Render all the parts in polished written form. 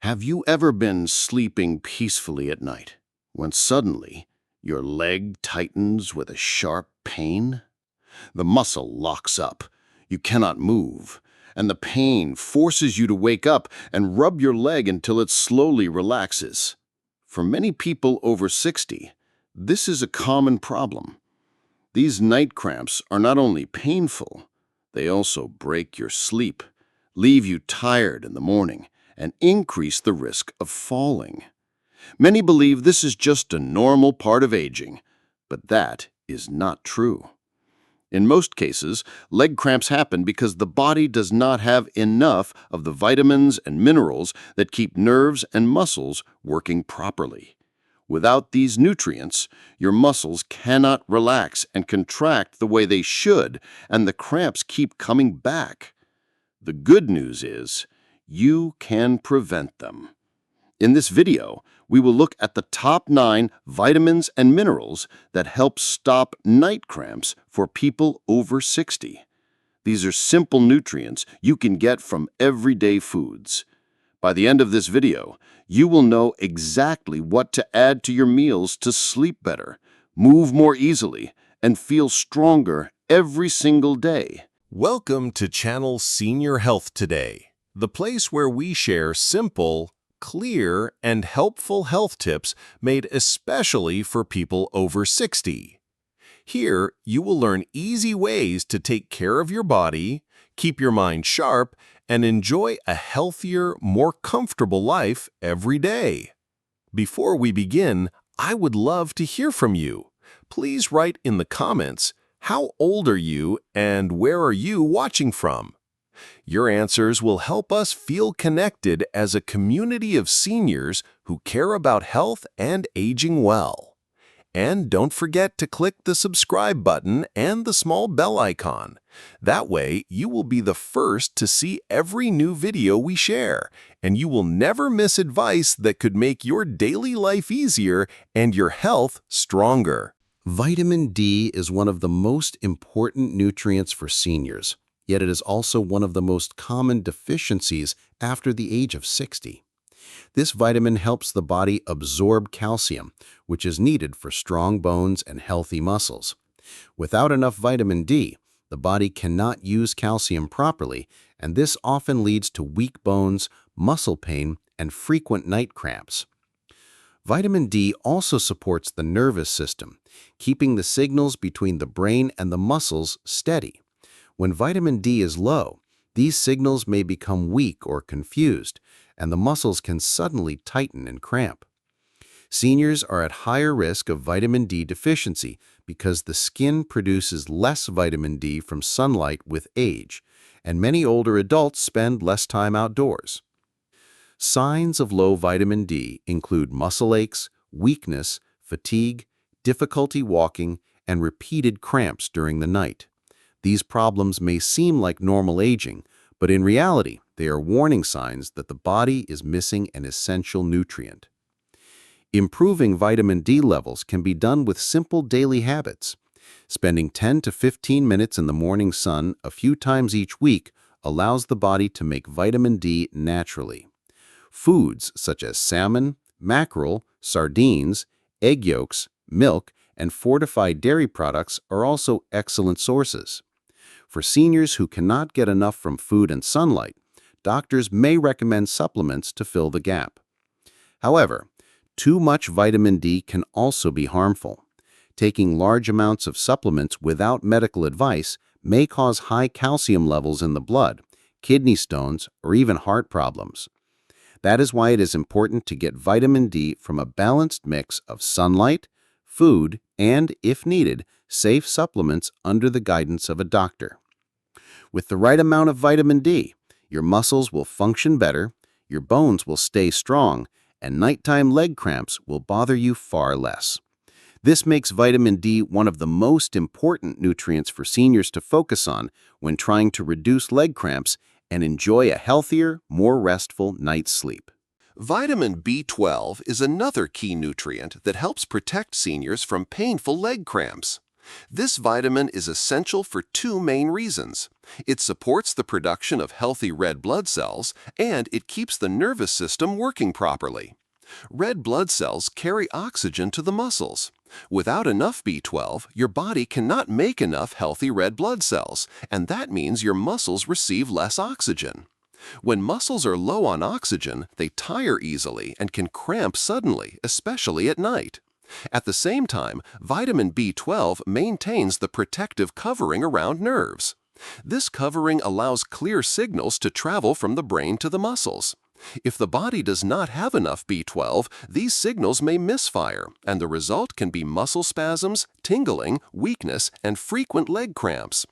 Have you ever been sleeping peacefully at night, when suddenly your leg tightens with a sharp pain? The muscle locks up, you cannot move, and the pain forces you to wake up and rub your leg until it slowly relaxes. For many people over 60, this is a common problem. These night cramps are not only painful, they also break your sleep, leave you tired in the morning, and increase the risk of falling. Many believe this is just a normal part of aging, but that is not true. In most cases, leg cramps happen because the body does not have enough of the vitamins and minerals that keep nerves and muscles working properly. Without these nutrients, your muscles cannot relax and contract the way they should, and the cramps keep coming back. The good news is, you can prevent them. In this video, we will look at the top 9 vitamins and minerals that help stop night cramps for people over 60. These are simple nutrients you can get from everyday foods. By the end of this video, you will know exactly what to add to your meals to sleep better, move more easily, and feel stronger every single day. Welcome to Channel Senior Health Today, the place where we share simple, clear, and helpful health tips made especially for people over 60. Here, you will learn easy ways to take care of your body, keep your mind sharp, and enjoy a healthier, more comfortable life every day. Before we begin, I would love to hear from you. Please write in the comments, how old are you and where are you watching from? Your answers will help us feel connected as a community of seniors who care about health and aging well. And don't forget to click the subscribe button and the small bell icon. That way, you will be the first to see every new video we share, and you will never miss advice that could make your daily life easier and your health stronger. Vitamin D is one of the most important nutrients for seniors, yet it is also one of the most common deficiencies after the age of 60. This vitamin helps the body absorb calcium, which is needed for strong bones and healthy muscles. Without enough vitamin D, the body cannot use calcium properly, and this often leads to weak bones, muscle pain, and frequent night cramps. Vitamin D also supports the nervous system, keeping the signals between the brain and the muscles steady. When vitamin D is low, these signals may become weak or confused, and the muscles can suddenly tighten and cramp. Seniors are at higher risk of vitamin D deficiency because the skin produces less vitamin D from sunlight with age, and many older adults spend less time outdoors. Signs of low vitamin D include muscle aches, weakness, fatigue, difficulty walking, and repeated cramps during the night. These problems may seem like normal aging, but in reality, they are warning signs that the body is missing an essential nutrient. Improving vitamin D levels can be done with simple daily habits. Spending 10 to 15 minutes in the morning sun a few times each week allows the body to make vitamin D naturally. Foods such as salmon, mackerel, sardines, egg yolks, milk, and fortified dairy products are also excellent sources. For seniors who cannot get enough from food and sunlight, doctors may recommend supplements to fill the gap. However, too much vitamin D can also be harmful. Taking large amounts of supplements without medical advice may cause high calcium levels in the blood, kidney stones, or even heart problems. That is why it is important to get vitamin D from a balanced mix of sunlight, food, and, if needed, safe supplements under the guidance of a doctor. With the right amount of vitamin D, your muscles will function better, your bones will stay strong, and nighttime leg cramps will bother you far less. This makes vitamin D one of the most important nutrients for seniors to focus on when trying to reduce leg cramps and enjoy a healthier, more restful night's sleep. Vitamin B12 is another key nutrient that helps protect seniors from painful leg cramps. This vitamin is essential for two main reasons. It supports the production of healthy red blood cells, and it keeps the nervous system working properly. Red blood cells carry oxygen to the muscles. Without enough B12, your body cannot make enough healthy red blood cells, and that means your muscles receive less oxygen. When muscles are low on oxygen, they tire easily and can cramp suddenly, especially at night. At the same time, vitamin B12 maintains the protective covering around nerves. This covering allows clear signals to travel from the brain to the muscles. If the body does not have enough B12, these signals may misfire, and the result can be muscle spasms, tingling, weakness, and frequent leg cramps.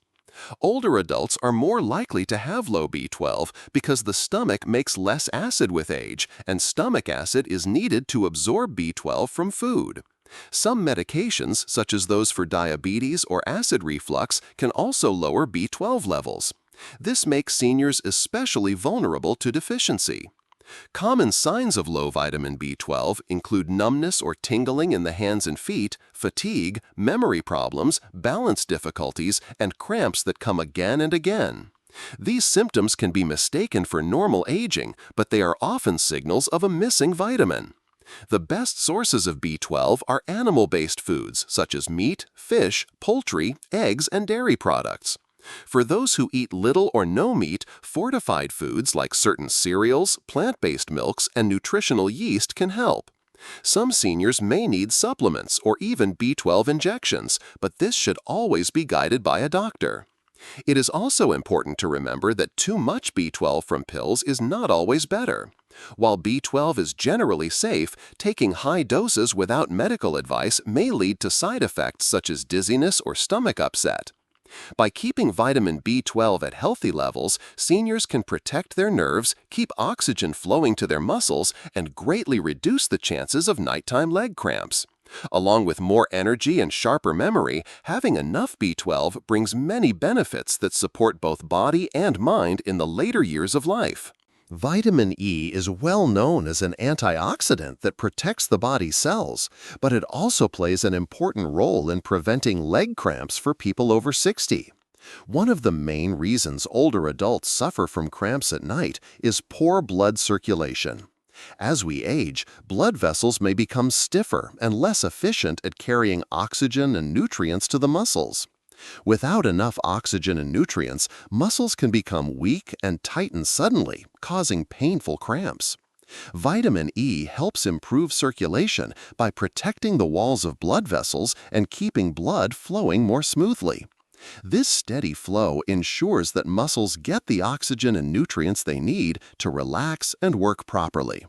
Older adults are more likely to have low B12 because the stomach makes less acid with age, and stomach acid is needed to absorb B12 from food. Some medications, such as those for diabetes or acid reflux, can also lower B12 levels. This makes seniors especially vulnerable to deficiency. Common signs of low vitamin B12 include numbness or tingling in the hands and feet, fatigue, memory problems, balance difficulties, and cramps that come again and again. These symptoms can be mistaken for normal aging, but they are often signals of a missing vitamin. The best sources of B12 are animal-based foods such as meat, fish, poultry, eggs, and dairy products. For those who eat little or no meat, fortified foods like certain cereals, plant-based milks, and nutritional yeast can help. Some seniors may need supplements or even B12 injections, but this should always be guided by a doctor. It is also important to remember that too much B12 from pills is not always better. While B12 is generally safe, taking high doses without medical advice may lead to side effects such as dizziness or stomach upset. By keeping vitamin B12 at healthy levels, seniors can protect their nerves, keep oxygen flowing to their muscles, and greatly reduce the chances of nighttime leg cramps. Along with more energy and sharper memory, having enough B12 brings many benefits that support both body and mind in the later years of life. Vitamin E is well known as an antioxidant that protects the body's cells, but it also plays an important role in preventing leg cramps for people over 60. One of the main reasons older adults suffer from cramps at night is poor blood circulation. As we age, blood vessels may become stiffer and less efficient at carrying oxygen and nutrients to the muscles. Without enough oxygen and nutrients, muscles can become weak and tighten suddenly, causing painful cramps. Vitamin E helps improve circulation by protecting the walls of blood vessels and keeping blood flowing more smoothly. This steady flow ensures that muscles get the oxygen and nutrients they need to relax and work properly.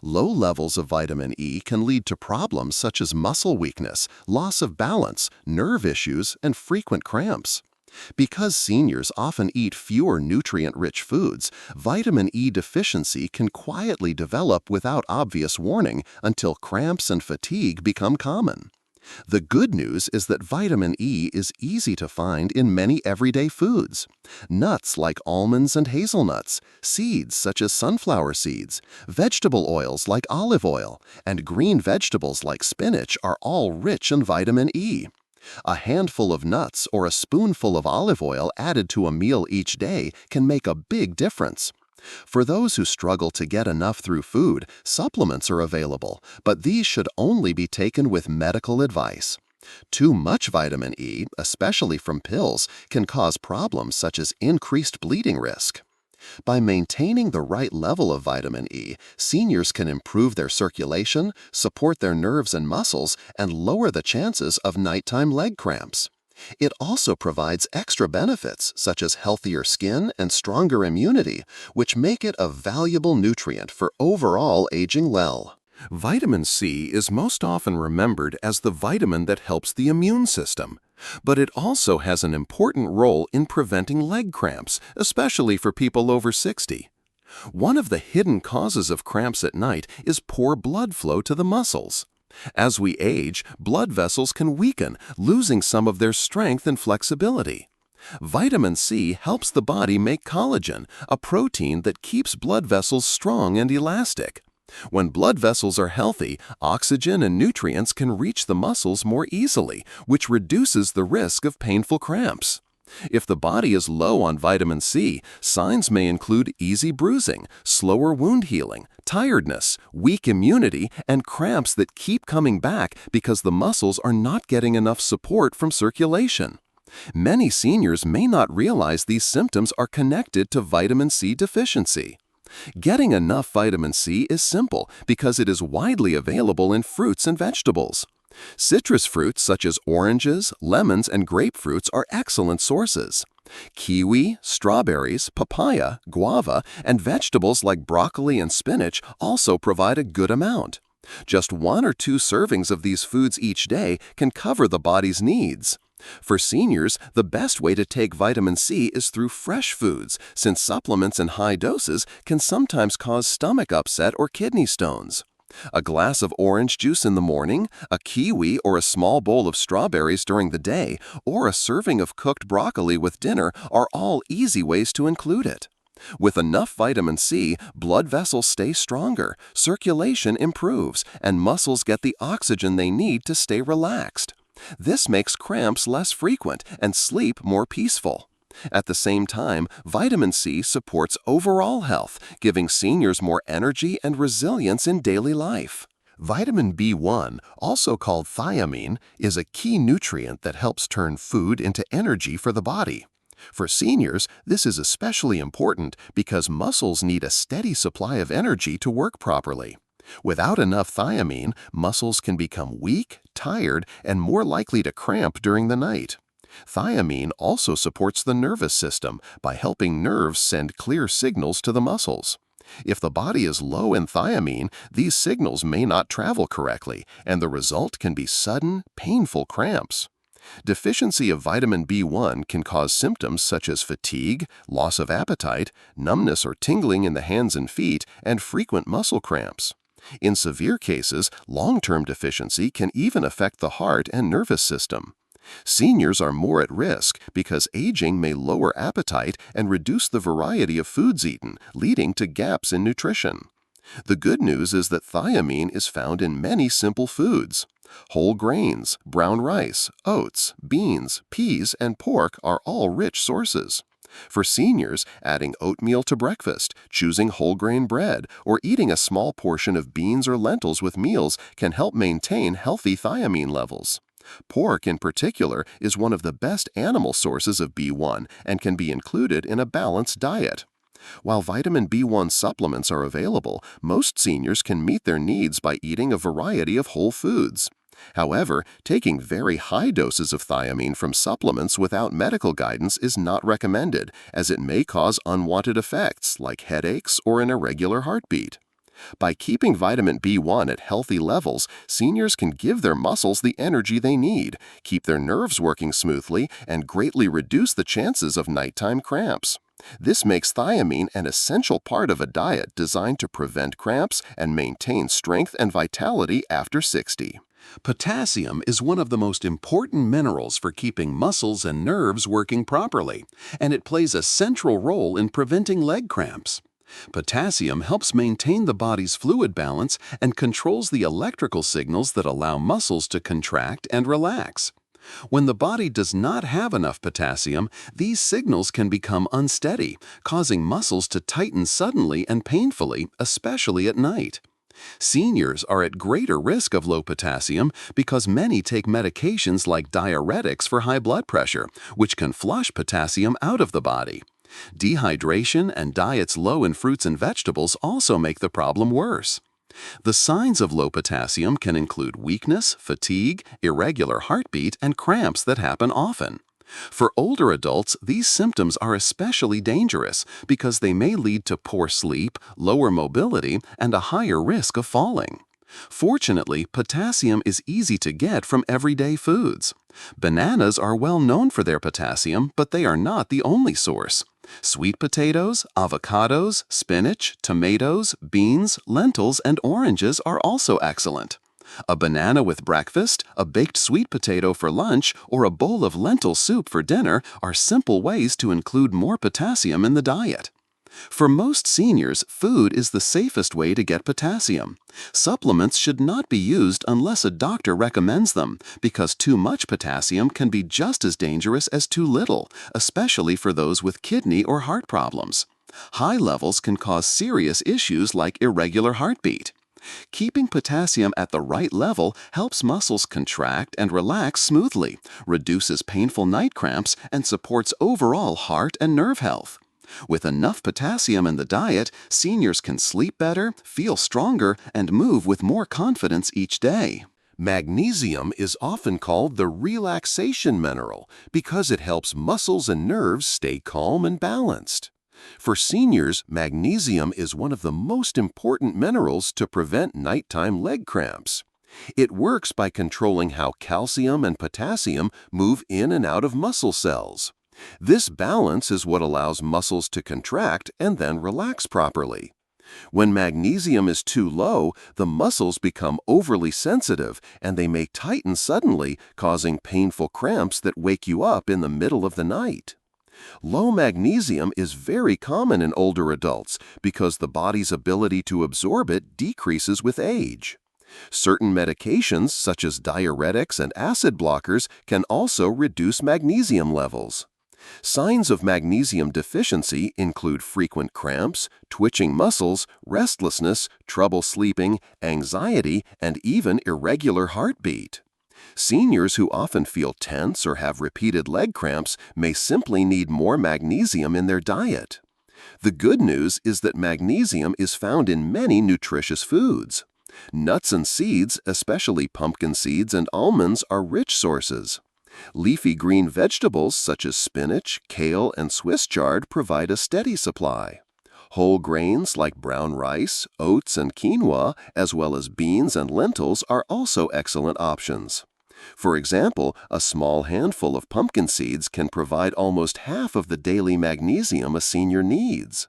Low levels of vitamin E can lead to problems such as muscle weakness, loss of balance, nerve issues, and frequent cramps. Because seniors often eat fewer nutrient-rich foods, vitamin E deficiency can quietly develop without obvious warning until cramps and fatigue become common. The good news is that vitamin E is easy to find in many everyday foods. Nuts like almonds and hazelnuts, seeds such as sunflower seeds, vegetable oils like olive oil, and green vegetables like spinach are all rich in vitamin E. A handful of nuts or a spoonful of olive oil added to a meal each day can make a big difference. For those who struggle to get enough through food, supplements are available, but these should only be taken with medical advice. Too much vitamin E, especially from pills, can cause problems such as increased bleeding risk. By maintaining the right level of vitamin E, seniors can improve their circulation, support their nerves and muscles, and lower the chances of nighttime leg cramps. It also provides extra benefits such as healthier skin and stronger immunity, which make it a valuable nutrient for overall aging well. Vitamin C is most often remembered as the vitamin that helps the immune system, but it also has an important role in preventing leg cramps, especially for people over 60. One of the hidden causes of cramps at night is poor blood flow to the muscles. As we age, blood vessels can weaken, losing some of their strength and flexibility. Vitamin C helps the body make collagen, a protein that keeps blood vessels strong and elastic. When blood vessels are healthy, oxygen and nutrients can reach the muscles more easily, which reduces the risk of painful cramps. If the body is low on vitamin C, signs may include easy bruising, slower wound healing, tiredness, weak immunity, and cramps that keep coming back because the muscles are not getting enough support from circulation. Many seniors may not realize these symptoms are connected to vitamin C deficiency. Getting enough vitamin C is simple because it is widely available in fruits and vegetables. Citrus fruits such as oranges, lemons, and grapefruits are excellent sources. Kiwi, strawberries, papaya, guava, and vegetables like broccoli and spinach also provide a good amount. Just 1 or 2 servings of these foods each day can cover the body's needs. For seniors, the best way to take vitamin C is through fresh foods, since supplements in high doses can sometimes cause stomach upset or kidney stones. A glass of orange juice in the morning, a kiwi or a small bowl of strawberries during the day, or a serving of cooked broccoli with dinner are all easy ways to include it. With enough vitamin C, blood vessels stay stronger, circulation improves, and muscles get the oxygen they need to stay relaxed. This makes cramps less frequent and sleep more peaceful. At the same time, vitamin C supports overall health, giving seniors more energy and resilience in daily life. Vitamin B1, also called thiamine, is a key nutrient that helps turn food into energy for the body. For seniors, this is especially important because muscles need a steady supply of energy to work properly. Without enough thiamine, muscles can become weak, tired, and more likely to cramp during the night. Thiamine also supports the nervous system by helping nerves send clear signals to the muscles. If the body is low in thiamine, these signals may not travel correctly, and the result can be sudden, painful cramps. Deficiency of vitamin B1 can cause symptoms such as fatigue, loss of appetite, numbness or tingling in the hands and feet, and frequent muscle cramps. In severe cases, long-term deficiency can even affect the heart and nervous system. Seniors are more at risk because aging may lower appetite and reduce the variety of foods eaten, leading to gaps in nutrition. The good news is that thiamine is found in many simple foods. Whole grains, brown rice, oats, beans, peas, and pork are all rich sources. For seniors, adding oatmeal to breakfast, choosing whole grain bread, or eating a small portion of beans or lentils with meals can help maintain healthy thiamine levels. Pork, in particular, is one of the best animal sources of B1 and can be included in a balanced diet. While vitamin B1 supplements are available, most seniors can meet their needs by eating a variety of whole foods. However, taking very high doses of thiamine from supplements without medical guidance is not recommended, as it may cause unwanted effects like headaches or an irregular heartbeat. By keeping vitamin B1 at healthy levels, seniors can give their muscles the energy they need, keep their nerves working smoothly, and greatly reduce the chances of nighttime cramps. This makes thiamine an essential part of a diet designed to prevent cramps and maintain strength and vitality after 60. Potassium is one of the most important minerals for keeping muscles and nerves working properly, and it plays a central role in preventing leg cramps. Potassium helps maintain the body's fluid balance and controls the electrical signals that allow muscles to contract and relax. When the body does not have enough potassium, these signals can become unsteady, causing muscles to tighten suddenly and painfully, especially at night. Seniors are at greater risk of low potassium because many take medications like diuretics for high blood pressure, which can flush potassium out of the body. Dehydration and diets low in fruits and vegetables also make the problem worse. The signs of low potassium can include weakness, fatigue, irregular heartbeat, and cramps that happen often. For older adults, these symptoms are especially dangerous because they may lead to poor sleep, lower mobility, and a higher risk of falling. Fortunately, potassium is easy to get from everyday foods. Bananas are well known for their potassium, but they are not the only source. Sweet potatoes, avocados, spinach, tomatoes, beans, lentils, and oranges are also excellent. A banana with breakfast, a baked sweet potato for lunch, or a bowl of lentil soup for dinner are simple ways to include more potassium in the diet. For most seniors, food is the safest way to get potassium. Supplements should not be used unless a doctor recommends them, because too much potassium can be just as dangerous as too little, especially for those with kidney or heart problems. High levels can cause serious issues like irregular heartbeat. Keeping potassium at the right level helps muscles contract and relax smoothly, reduces painful night cramps, and supports overall heart and nerve health. With enough potassium in the diet, seniors can sleep better, feel stronger, and move with more confidence each day. Magnesium is often called the relaxation mineral because it helps muscles and nerves stay calm and balanced. For seniors, magnesium is one of the most important minerals to prevent nighttime leg cramps. It works by controlling how calcium and potassium move in and out of muscle cells. This balance is what allows muscles to contract and then relax properly. When magnesium is too low, the muscles become overly sensitive and they may tighten suddenly, causing painful cramps that wake you up in the middle of the night. Low magnesium is very common in older adults because the body's ability to absorb it decreases with age. Certain medications, such as diuretics and acid blockers, can also reduce magnesium levels. Signs of magnesium deficiency include frequent cramps, twitching muscles, restlessness, trouble sleeping, anxiety, and even irregular heartbeat. Seniors who often feel tense or have repeated leg cramps may simply need more magnesium in their diet. The good news is that magnesium is found in many nutritious foods. Nuts and seeds, especially pumpkin seeds and almonds, are rich sources. Leafy green vegetables such as spinach, kale, and Swiss chard provide a steady supply. Whole grains like brown rice, oats, and quinoa, as well as beans and lentils, are also excellent options. For example, a small handful of pumpkin seeds can provide almost half of the daily magnesium a senior needs.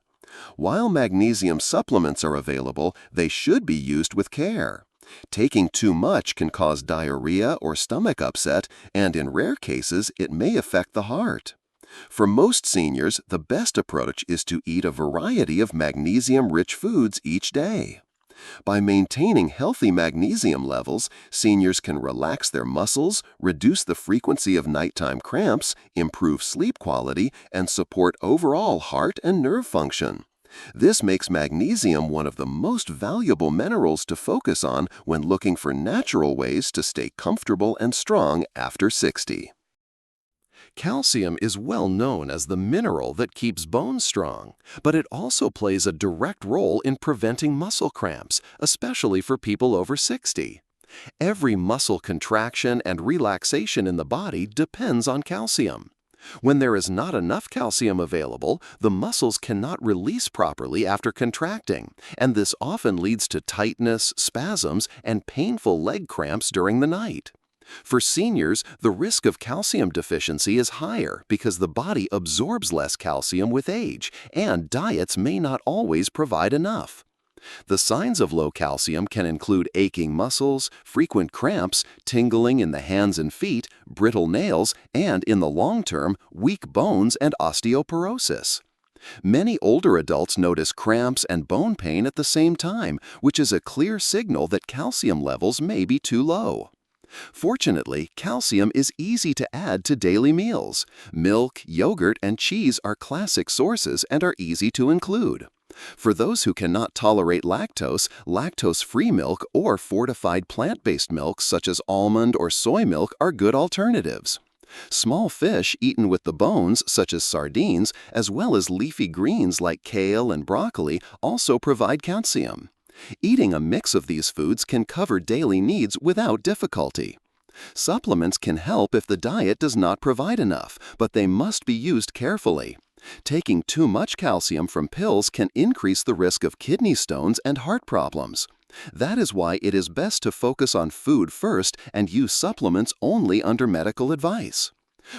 While magnesium supplements are available, they should be used with care. Taking too much can cause diarrhea or stomach upset, and in rare cases, it may affect the heart. For most seniors, the best approach is to eat a variety of magnesium-rich foods each day. By maintaining healthy magnesium levels, seniors can relax their muscles, reduce the frequency of nighttime cramps, improve sleep quality, and support overall heart and nerve function. This makes magnesium one of the most valuable minerals to focus on when looking for natural ways to stay comfortable and strong after 60. Calcium is well known as the mineral that keeps bones strong, but it also plays a direct role in preventing muscle cramps, especially for people over 60. Every muscle contraction and relaxation in the body depends on calcium. When there is not enough calcium available, the muscles cannot release properly after contracting, and this often leads to tightness, spasms, and painful leg cramps during the night. For seniors, the risk of calcium deficiency is higher because the body absorbs less calcium with age, and diets may not always provide enough. The signs of low calcium can include aching muscles, frequent cramps, tingling in the hands and feet, brittle nails, and in the long term, weak bones and osteoporosis. Many older adults notice cramps and bone pain at the same time, which is a clear signal that calcium levels may be too low. Fortunately, calcium is easy to add to daily meals. Milk, yogurt, and cheese are classic sources and are easy to include. For those who cannot tolerate lactose, lactose-free milk or fortified plant-based milks such as almond or soy milk are good alternatives. Small fish eaten with the bones, such as sardines, as well as leafy greens like kale and broccoli, also provide calcium. Eating a mix of these foods can cover daily needs without difficulty. Supplements can help if the diet does not provide enough, but they must be used carefully. Taking too much calcium from pills can increase the risk of kidney stones and heart problems. That is why it is best to focus on food first and use supplements only under medical advice.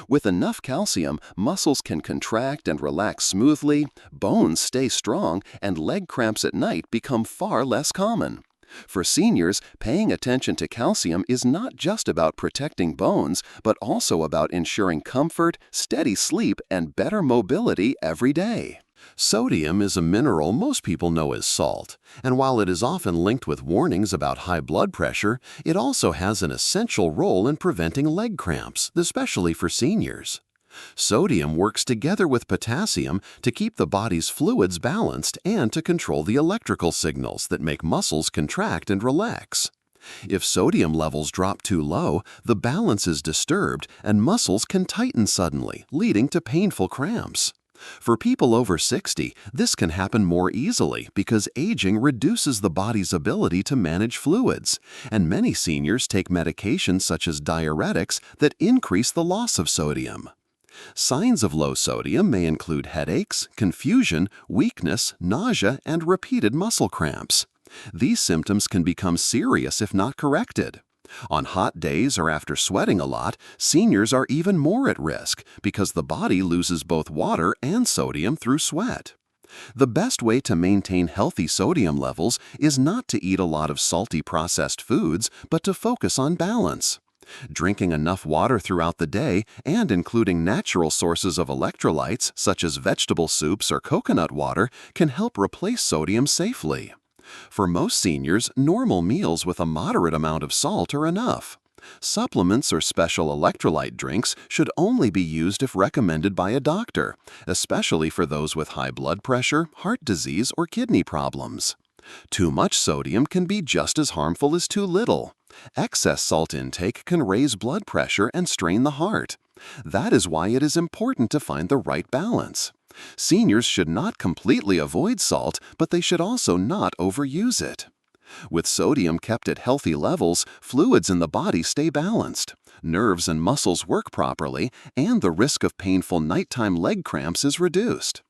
With enough calcium, muscles can contract and relax smoothly, bones stay strong, and leg cramps at night become far less common. For seniors, paying attention to calcium is not just about protecting bones, but also about ensuring comfort, steady sleep, and better mobility every day. Sodium is a mineral most people know as salt, and while it is often linked with warnings about high blood pressure, it also has an essential role in preventing leg cramps, especially for seniors. Sodium works together with potassium to keep the body's fluids balanced and to control the electrical signals that make muscles contract and relax. If sodium levels drop too low, the balance is disturbed and muscles can tighten suddenly, leading to painful cramps. For people over 60, this can happen more easily because aging reduces the body's ability to manage fluids, and many seniors take medications such as diuretics that increase the loss of sodium. Signs of low sodium may include headaches, confusion, weakness, nausea, and repeated muscle cramps. These symptoms can become serious if not corrected. On hot days or after sweating a lot, seniors are even more at risk because the body loses both water and sodium through sweat. The best way to maintain healthy sodium levels is not to eat a lot of salty processed foods, but to focus on balance. Drinking enough water throughout the day and including natural sources of electrolytes such as vegetable soups or coconut water can help replace sodium safely. For most seniors, normal meals with a moderate amount of salt are enough. Supplements or special electrolyte drinks should only be used if recommended by a doctor, especially for those with high blood pressure, heart disease, or kidney problems. Too much sodium can be just as harmful as too little. Excess salt intake can raise blood pressure and strain the heart. That is why it is important to find the right balance. Seniors should not completely avoid salt, but they should also not overuse it. With sodium kept at healthy levels, fluids in the body stay balanced, nerves and muscles work properly, and the risk of painful nighttime leg cramps is reduced.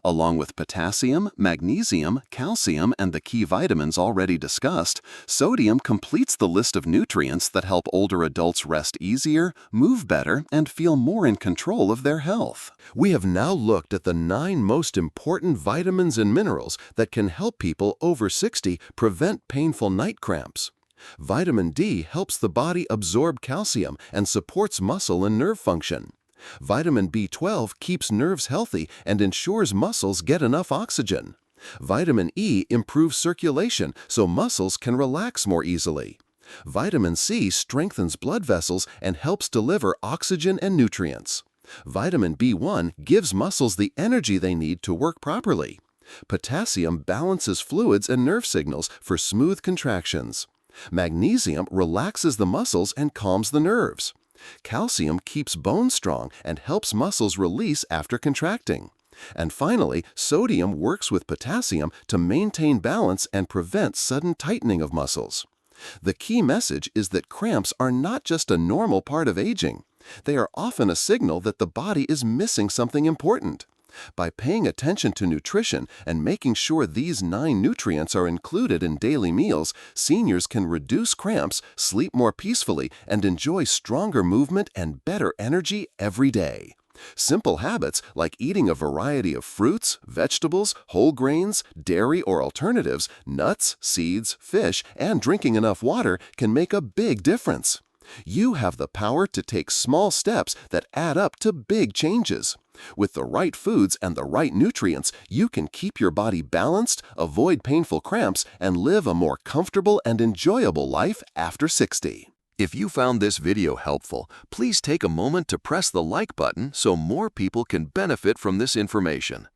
Along with potassium, magnesium, calcium, and the key vitamins already discussed, sodium completes the list of nutrients that help older adults rest easier, move better, and feel more in control of their health. We have now looked at the 9 most important vitamins and minerals that can help people over 60 prevent painful night cramps. Vitamin D helps the body absorb calcium and supports muscle and nerve function. Vitamin B12 keeps nerves healthy and ensures muscles get enough oxygen. Vitamin E improves circulation so muscles can relax more easily. Vitamin C strengthens blood vessels and helps deliver oxygen and nutrients. Vitamin B1 gives muscles the energy they need to work properly. Potassium balances fluids and nerve signals for smooth contractions. Magnesium relaxes the muscles and calms the nerves. Calcium keeps bones strong and helps muscles release after contracting. And finally, sodium works with potassium to maintain balance and prevent sudden tightening of muscles. The key message is that cramps are not just a normal part of aging. They are often a signal that the body is missing something important. By paying attention to nutrition and making sure these 9 nutrients are included in daily meals, seniors can reduce cramps, sleep more peacefully, and enjoy stronger movement and better energy every day. Simple habits like eating a variety of fruits, vegetables, whole grains, dairy or alternatives, nuts, seeds, fish, and drinking enough water can make a big difference. You have the power to take small steps that add up to big changes. With the right foods and the right nutrients, you can keep your body balanced, avoid painful cramps, and live a more comfortable and enjoyable life after 60. If you found this video helpful, please take a moment to press the like button so more people can benefit from this information.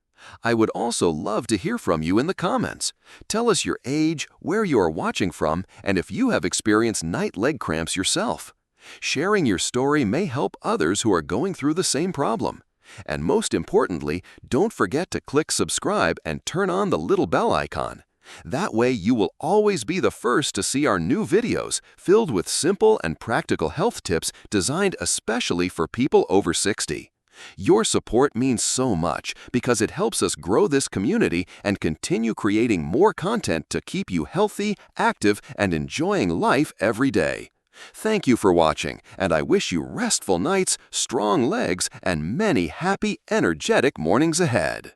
I would also love to hear from you in the comments. Tell us your age, where you are watching from, and if you have experienced night leg cramps yourself. Sharing your story may help others who are going through the same problem. And most importantly, don't forget to click subscribe and turn on the little bell icon. That way you will always be the first to see our new videos filled with simple and practical health tips designed especially for people over 60. Your support means so much because it helps us grow this community and continue creating more content to keep you healthy, active, and enjoying life every day. Thank you for watching, and I wish you restful nights, strong legs, and many happy, energetic mornings ahead.